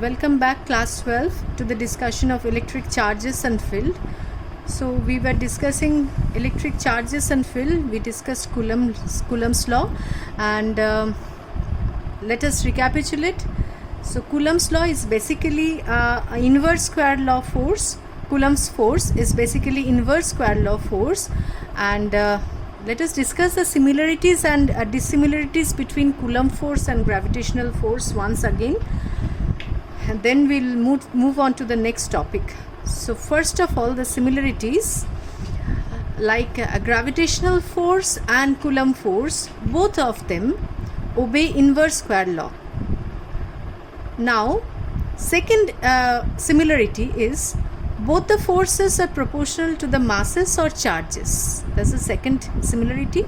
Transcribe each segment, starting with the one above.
Welcome back, class 12, to the discussion of electric charges and field. So we were discussing electric charges and field. We discussed Coulomb's law, and let us recapitulate. So Coulomb's law is basically inverse square law force. Coulomb's force is basically inverse square law force, and let us discuss the similarities and dissimilarities between Coulomb force and gravitational force once again, and then we'll move on to the next topic. So first of all, the similarities, like gravitational force and Coulomb force, both of them obey inverse square law. Now, second similarity is both the forces are proportional to the masses or charges. That's the second similarity.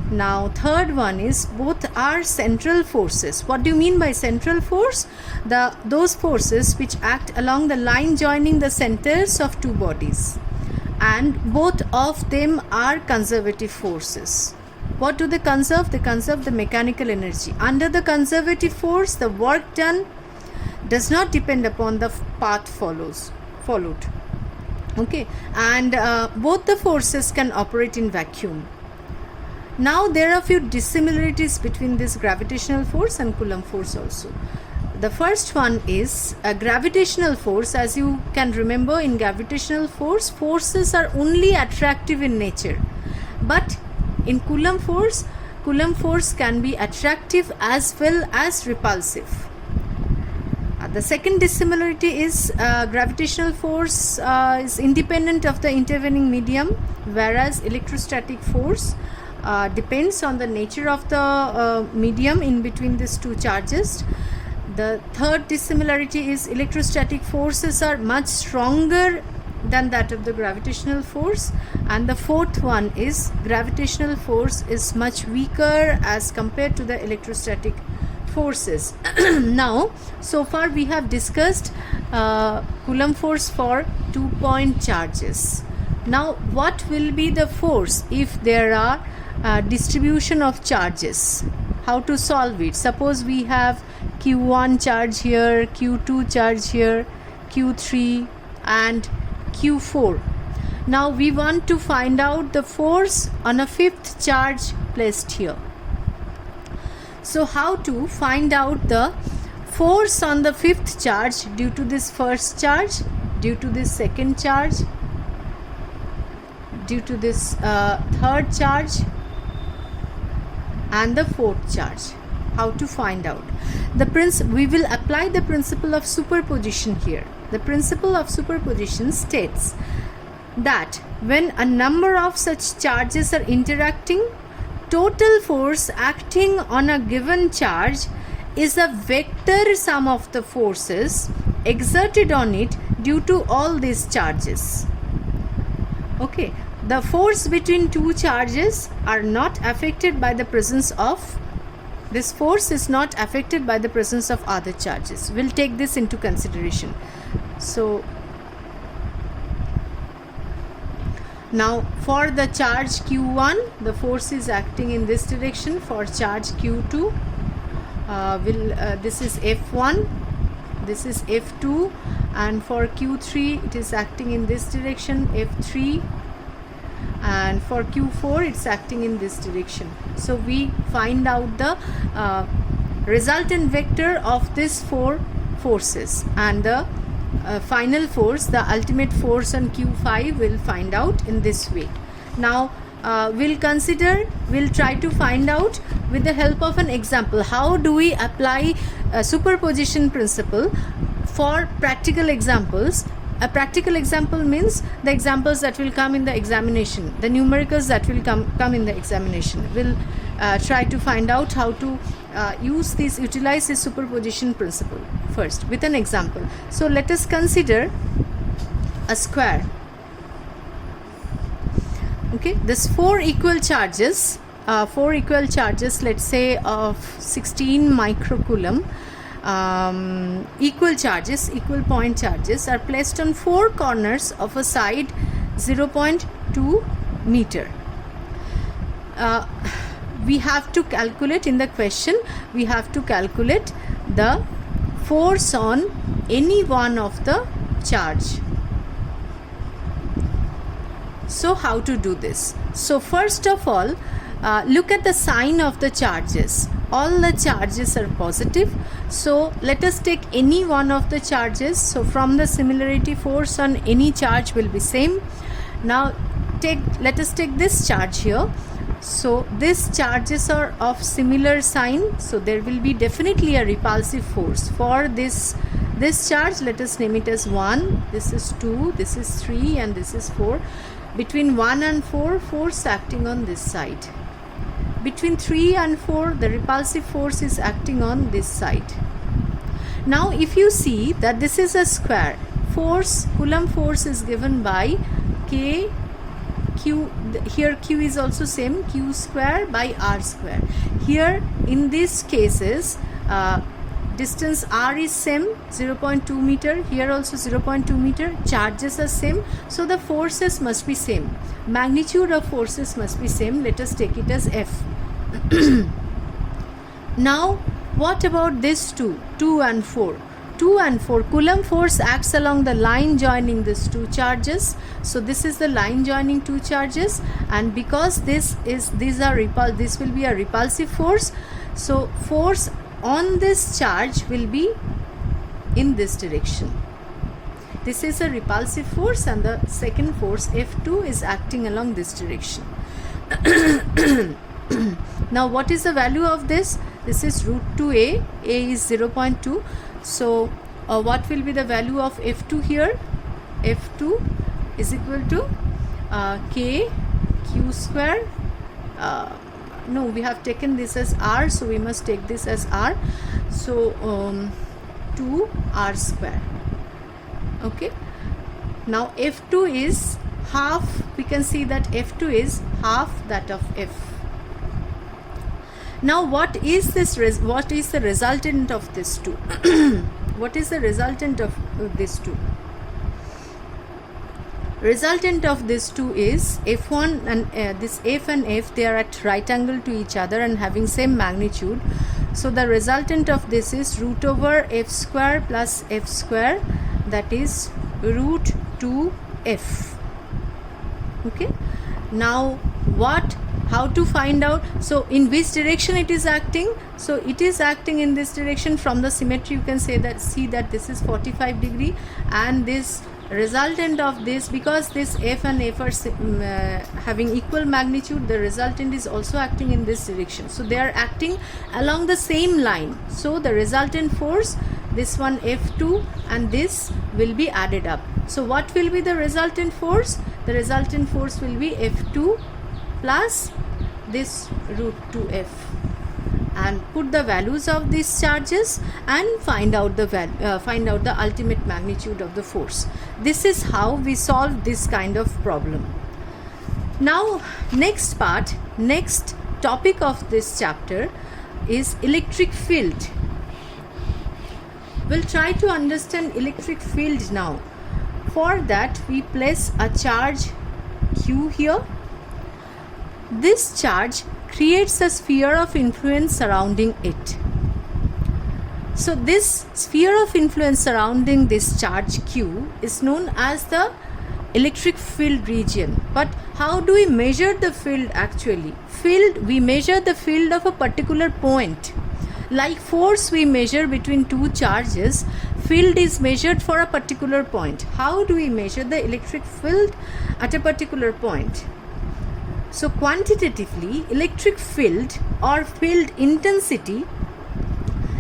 Now, third one is both are central forces. What do you mean by central force? Those forces which act along the line joining the centers of two bodies, and both of them are conservative forces. What do they conserve? They conserve the mechanical energy. Under the conservative force, the work done does not depend upon the path followed. Okay, and both the forces can operate in vacuum. Now there are few dissimilarities between this gravitational force and Coulomb force also. The first one is a gravitational force. As you can remember, in gravitational force, forces are only attractive in nature, but in Coulomb force can be attractive as well as repulsive. The second dissimilarity is gravitational force is independent of the intervening medium, whereas electrostatic force depends on the nature of the medium in between these two charges. The third dissimilarity is electrostatic forces are much stronger than that of the gravitational force, and the fourth one is gravitational force is much weaker as compared to the electrostatic forces. Now, so far we have discussed Coulomb force for 2-point charges. Now, what will be the force if there are distribution of charges? How to solve it? Suppose we have Q1 charge here, Q2 charge here, Q3 and Q4. Now we want to find out the force on a fifth charge placed here. So how to find out the force on the fifth charge due to this first charge, due to this second charge, due to this third charge and the fourth charge? How to find out? We will apply the principle of superposition here. The principle of superposition states that when a number of such charges are interacting, total force acting on a given charge is a vector sum of the forces exerted on it due to all these charges. Okay, the force between two charges are not affected by the presence of this force is not affected by the presence of other charges. We'll take this into consideration. So now for the charge Q1, the force is acting in this direction. For charge Q2, this is F1, this is F2, and for Q3 it is acting in this direction, F3, and for Q4 it's acting in this direction. So we find out the resultant vector of these four forces, and the final force, the ultimate force on Q5, will find out in this way. Now we'll try to find out with the help of an example. How do we apply a superposition principle for practical examples? A practical example means the examples that will come in the examination, the numericals that will come in the examination. We'll try to find out how to utilize this superposition principle first with an example. So let us consider a square. Okay, this four equal charges, let's say of 16 microcoulomb, equal point charges are placed on four corners of a side 0.2 meter. We have to calculate in the question, we have to calculate the force on any one of the charge. So how to do this? So first of all, look at the sign of the charges. All the charges are positive, so let us take any one of the charges. So from the similarity, force on any charge will be same. Now let us take this charge here. So these charges are of similar sign, so there will be definitely a repulsive force. For this charge, let us name it as 1, this is 2, this is 3, and this is 4. Between 1 and 4, force acting on this side. Between 3 and 4, the repulsive force is acting on this side. Now if you see that this is a square, Coulomb force is given by K, Q, here Q is also same, Q square by R square. Here in these cases, distance R is same, 0.2 meter, here also 0.2 meter, charges are same, so the forces must be same, magnitude of forces must be same. Let us take it as F. Now what about this 2 and 4? 2 and 4, Coulomb force acts along the line joining these two charges. So this is the line joining two charges, and because this will be a repulsive force, so force on this charge will be in this direction. This is a repulsive force, and the second force F2 is acting along this direction. Now what is the value of this? This is root 2a, a is 0.2. So what will be the value of F2 here? F2 is equal to K Q square. No, we have taken this as R, so we must take this as R. So 2 R square. Okay. Now F2 is half. We can see that F2 is half that of F. Now what is this? What is the resultant of this 2? What is the resultant of this 2? Resultant of this 2 is F1 and this F and F, they are at right angle to each other and having same magnitude. So the resultant of this is root over F square plus F square, that is root 2F. Okay. Now how to find out? So in which direction it is acting? So it is acting in this direction. From the symmetry you can see that this is 45 degree, and this resultant of this, because this F and F are having equal magnitude, the resultant is also acting in this direction. So they are acting along the same line. So the resultant force, this one F2 and this will be added up. So what will be the resultant force? The resultant force will be F2 plus this root 2F, and put the values of these charges and find out the ultimate magnitude of the force. This is how we solve this kind of problem. Now next topic of this chapter is electric field. We'll try to understand electric field now. For that we place a charge Q here. This charge creates a sphere of influence surrounding it. So this sphere of influence surrounding this charge Q is known as the electric field region. But how do we measure the field actually? We measure the field of a particular point. Like force we measure between two charges, field is measured for a particular point. How do we measure the electric field at a particular point? So quantitatively, electric field or field intensity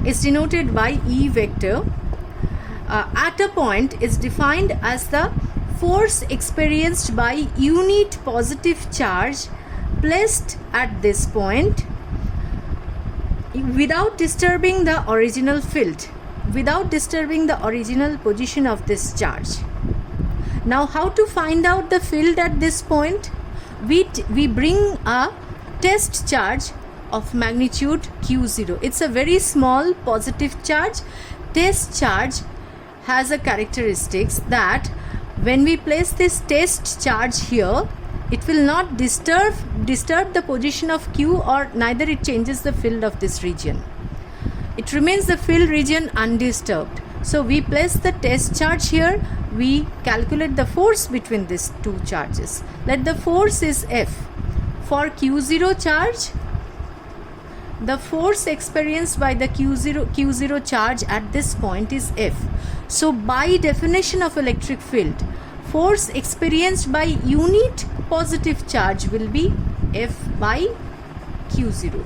is denoted by E vector. At a point is defined as the force experienced by unit positive charge placed at this point without disturbing the original field, without disturbing the original position of this charge. Now how to find out the field at this point? We bring a test charge of magnitude Q0. It's a very small positive charge. Test charge has a characteristics that when we place this test charge here, it will not disturb the position of Q, or neither it changes the field of this region. it remains the field region undisturbed. So we place the test charge here, we calculate the force between these two charges. Let the force is F. For Q0 charge, the force experienced by the Q0 charge at this point is F. So by definition of electric field, force experienced by unit positive charge will be F by Q0.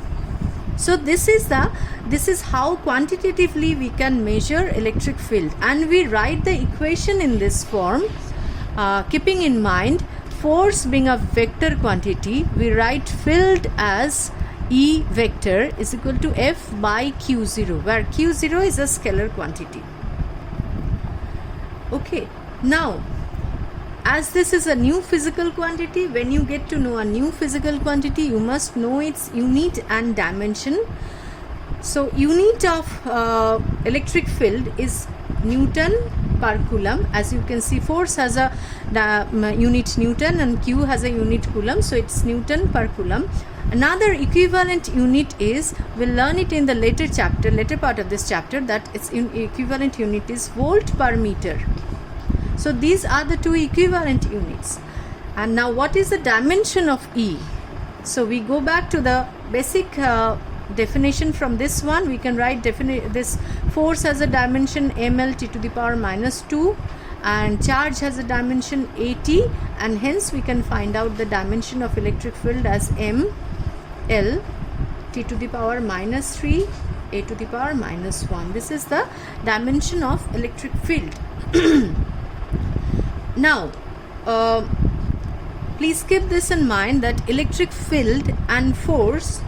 So this is how quantitatively we can measure electric field, and we write the equation in this form, keeping in mind force being a vector quantity. We write field as E vector is equal to F by Q0, where Q0 is a scalar quantity. Okay, now as this is a new physical quantity, when you get to know a new physical quantity, you must know its unit and dimension. So unit of electric field is Newton per coulomb. As you can see, force has a unit Newton and Q has a unit coulomb, so it's Newton per coulomb. Another equivalent unit is, we'll learn it in the later part of this chapter, that its equivalent unit is volt per meter. So these are the two equivalent units. And now what is the dimension of E? So we go back to the basic definition from this one. We can write this force has a dimension ml t to the power minus 2, and charge has a dimension at, and hence we can find out the dimension of electric field as m L t to the power minus 3 a to the power minus 1. This is the dimension of electric field. Now please keep this in mind, that electric field and force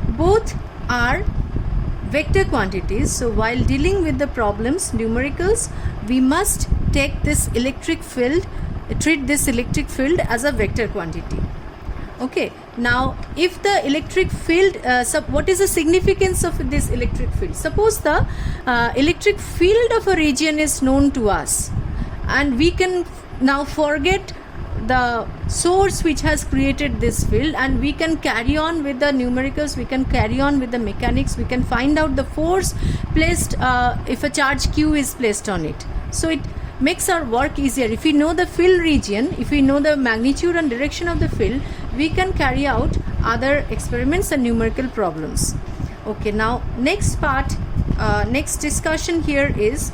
both are vector quantities. So while dealing with the problems, numericals, we must take this electric field, treat this electric field as a vector quantity. Okay, now if the electric field, what is the significance of this electric field? Suppose the electric field of a region is known to us, and we can now forget the source which has created this field, and we can carry on with the numericals, we can carry on with the mechanics, we can find out the force placed if a charge Q is placed on it. So it makes our work easier. If we know the field region, if we know the magnitude and direction of the field, we can carry out other experiments and numerical problems. Okay, now next part, next discussion here is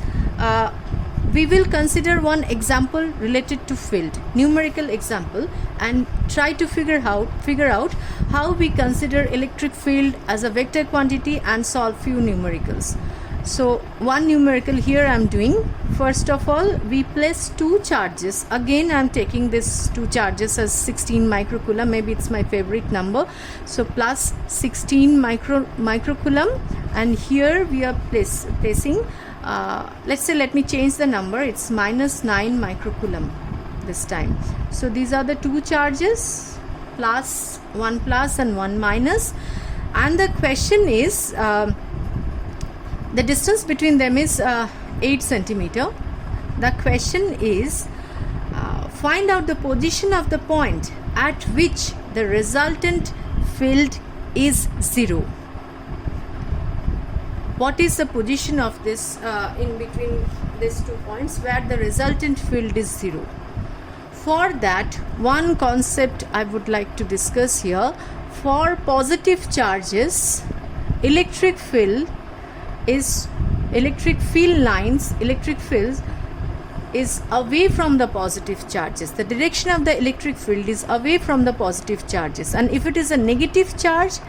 we will consider one example related to field, numerical example, and try to figure out how we consider electric field as a vector quantity and solve few numericals. So one numerical here I am doing. First of all, we place two charges. Again I am taking this two charges as 16 microcoulomb, maybe it's my favorite number. So plus 16 microcoulomb, and here we are placing let's say, let me change the number, it's minus 9 microcoulomb this time. So these are the two charges, plus, one plus and one minus, and the question is the distance between them is 8 centimeter. The question is find out the position of the point at which the resultant field is 0. What is the position of this in between these 2 points where the resultant field is 0? For that, one concept I would like to discuss here. For positive charges, electric field lines is away from the positive charges. The direction of the electric field is away from the positive charges, and if it is a negative charge,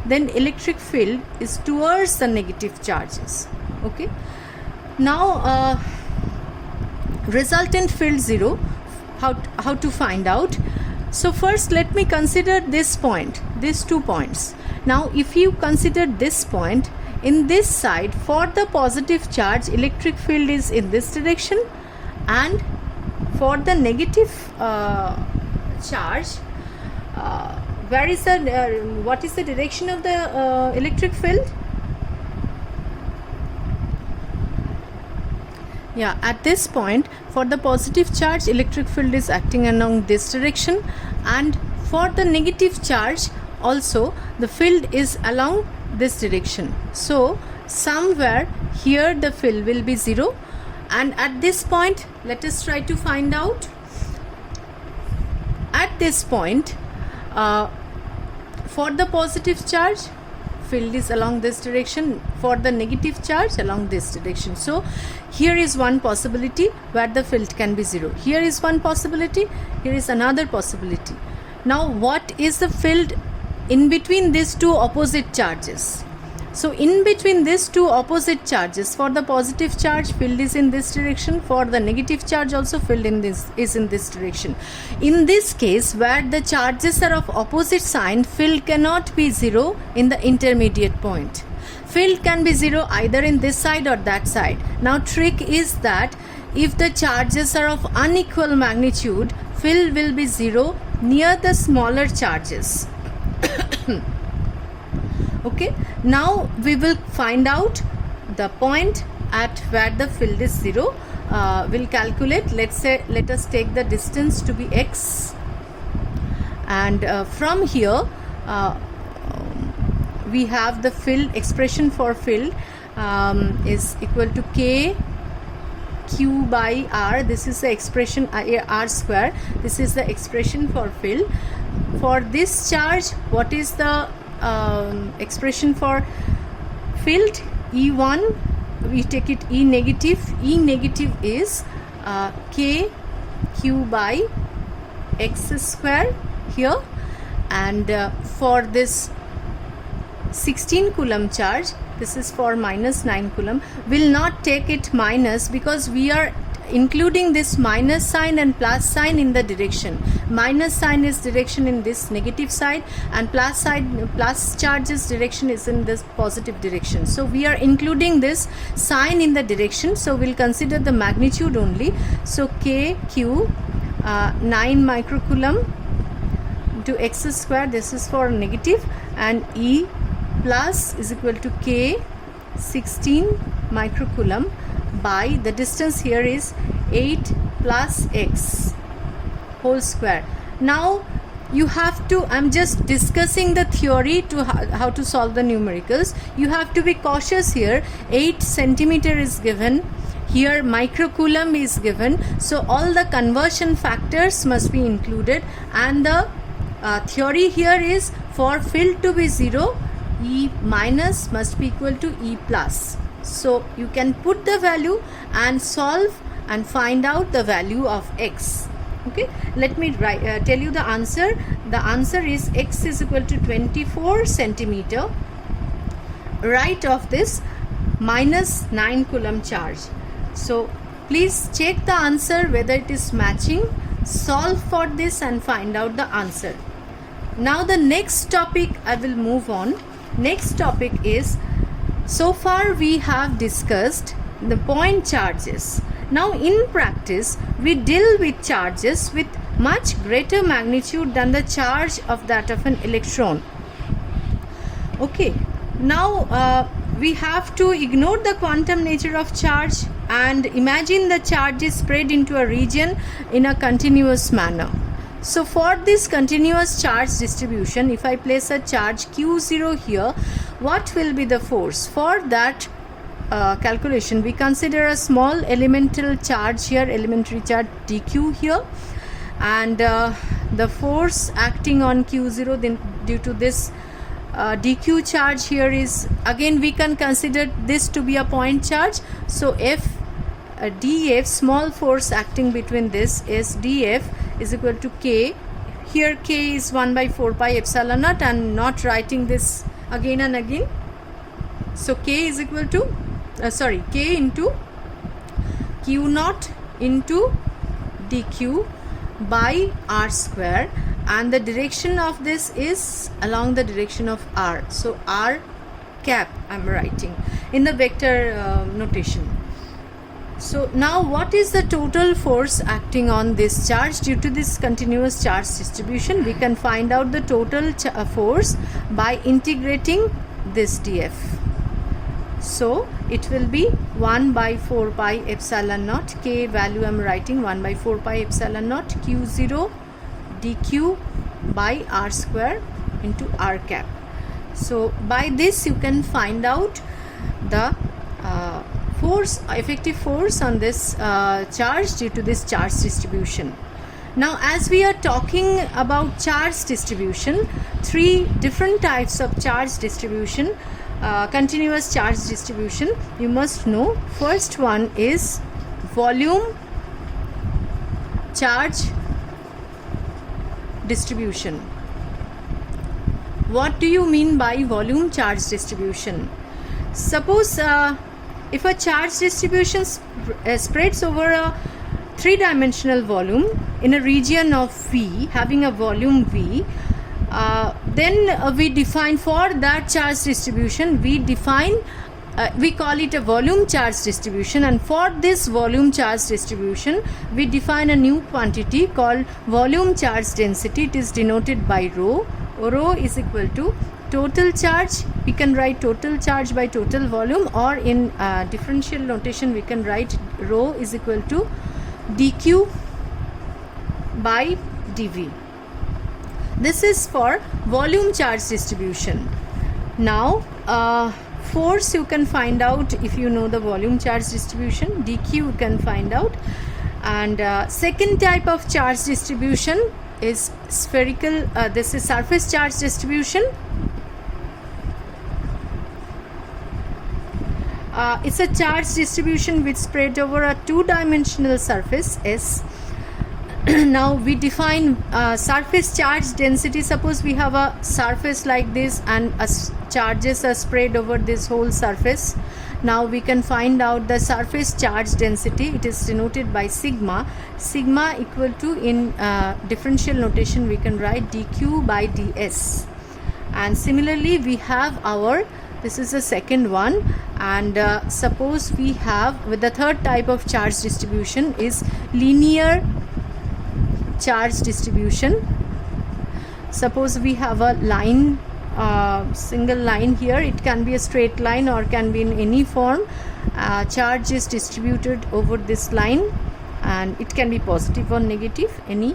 then electric field is towards the negative charges. Okay, now resultant field 0, how to find out? So first let me consider this point, these 2 points. Now if you consider this point, in this side, for the positive charge, electric field is in this direction, and for the negative charge, where is the what is the direction of the electric field? Yeah, at this point, for the positive charge, electric field is acting along this direction, and for the negative charge also the field is along this direction. So somewhere here the fill will be 0, and at this point let us try to find out. At this point, for the positive charge, field is along this direction, for the negative charge along this direction. So here is one possibility where the field can be 0. Here is one possibility, here is another possibility. Now what is the field in between these two opposite charges? So in between these two opposite charges, for the positive charge field is in this direction, for the negative charge also field is in this direction. In this case, where the charges are of opposite sign, field cannot be 0 in the intermediate point. Field can be 0 either in this side or that side. Now trick is that if the charges are of unequal magnitude, field will be 0 near the smaller charges. Okay, now we will find out the point at where the field is 0. We'll calculate. Let us take the distance to be x, and from here we have the field expression for field is equal to k q by r. This is the expression r square. This is the expression for field. For this charge, what is the expression for field? E1, we take it E negative. E negative is k q by x square here, and for this 16 coulomb charge, this is for minus 9 coulomb. Will not take it minus because we are including this minus sign and plus sign in the direction. Minus sign is direction in this negative side, and plus charges direction is in this positive direction. So we are including this sign in the direction, so we'll consider the magnitude only. So kq 9 microcoulomb to x square, this is for negative, and E plus is equal to k 16 microcoulomb by the distance here is 8 plus x whole square. Now you have to, I'm just discussing the theory to how to solve the numericals. You have to be cautious here. 8 centimeter is given, here microcoulomb is given, so all the conversion factors must be included, and the theory here is for field to be 0, E minus must be equal to E plus. So you can put the value and solve and find out the value of x. Okay, let me tell you the answer. The answer is x is equal to 24 centimeter right of this minus 9 coulomb charge. So please check the answer whether it is matching, solve for this and find out the answer. Now the next topic I will move on. Next topic is, so far we have discussed the point charges. Now in practice we deal with charges with much greater magnitude than the charge of that of an electron. Okay, now we have to ignore the quantum nature of charge and imagine the charge is spread into a region in a continuous manner. So for this continuous charge distribution, if I place a charge Q0 here, what will be the force? For that calculation, we consider a small elemental charge here, elementary charge dq here, and the force acting on Q0 then due to this dq charge here is, again we can consider this to be a point charge. So F df, small force acting between this is df is equal to k. Here k is 1 by 4 pi epsilon naught, and not writing this again and again. So k is equal to k into q naught into dq by r square, and the direction of this is along the direction of r. So r cap I am writing in the vector notation. So now what is the total force acting on this charge due to this continuous charge distribution? We can find out the total force by integrating this df. So it will be 1 by 4 pi epsilon naught, k value I am writing 1 by 4 pi epsilon naught q0 dq by r square into r cap. So by this you can find out the effective force on this charge due to this charge distribution. Now, as we are talking about charge distribution, three different types of charge distribution, continuous charge distribution, you must know. First one is volume charge distribution. What do you mean by volume charge distribution? Suppose if a charge distribution spreads over a three-dimensional volume in a region of V, having a volume V, then we define for that charge distribution, we call it a volume charge distribution, and for this volume charge distribution we define a new quantity called volume charge density. It is denoted by rho. Rho is equal to total charge. We can write total charge by total volume, or in differential notation we can write rho is equal to dq by dv. This is for volume charge distribution. Now force you can find out if you know the volume charge distribution. dq you can find out. And second type of charge distribution is spherical. This is surface charge distribution. It's a charge distribution which spread over a two-dimensional surface S. Now we define surface charge density. Suppose we have a surface like this and charges are spread over this whole surface. Now we can find out the surface charge density. It is denoted by sigma. Sigma equal to, in differential notation we can write dq by ds. And similarly we have our, this is the second one, and suppose we have, with the third type of charge distribution is linear charge distribution. Suppose we have a line, single line here. It can be a straight line or can be in any form. Charge is distributed over this line, and it can be positive or negative, any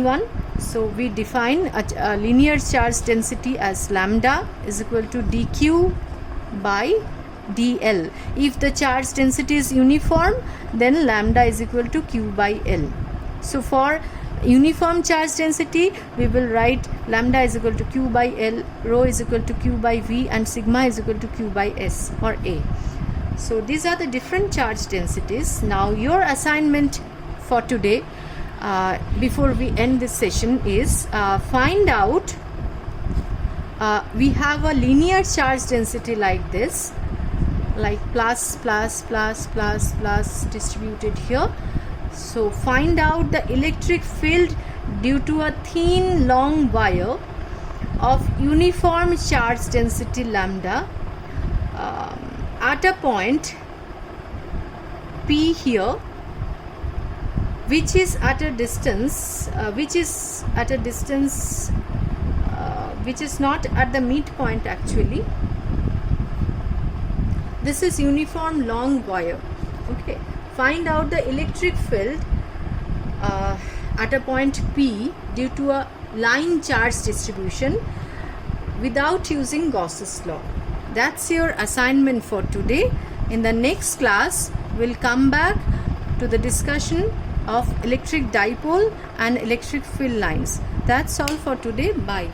one. So we define a linear charge density as lambda is equal to dq by dl. If the charge density is uniform, then lambda is equal to q by l. So for uniform charge density we will write lambda is equal to q by l, rho is equal to q by v, and sigma is equal to q by s or a. So these are the different charge densities. Now your assignment for today, before we end this session, is find out, we have a linear charge density like this, like plus plus plus plus plus distributed here. So find out the electric field due to a thin long wire of uniform charge density lambda at a point P here, which is at a distance which is not at the midpoint actually. This is uniform long wire. Okay, find out the electric field at a point P due to a line charge distribution without using Gauss's law. That's your assignment for today. In the next class we'll come back to the discussion of electric dipole and electric field lines. That's all for today. Bye.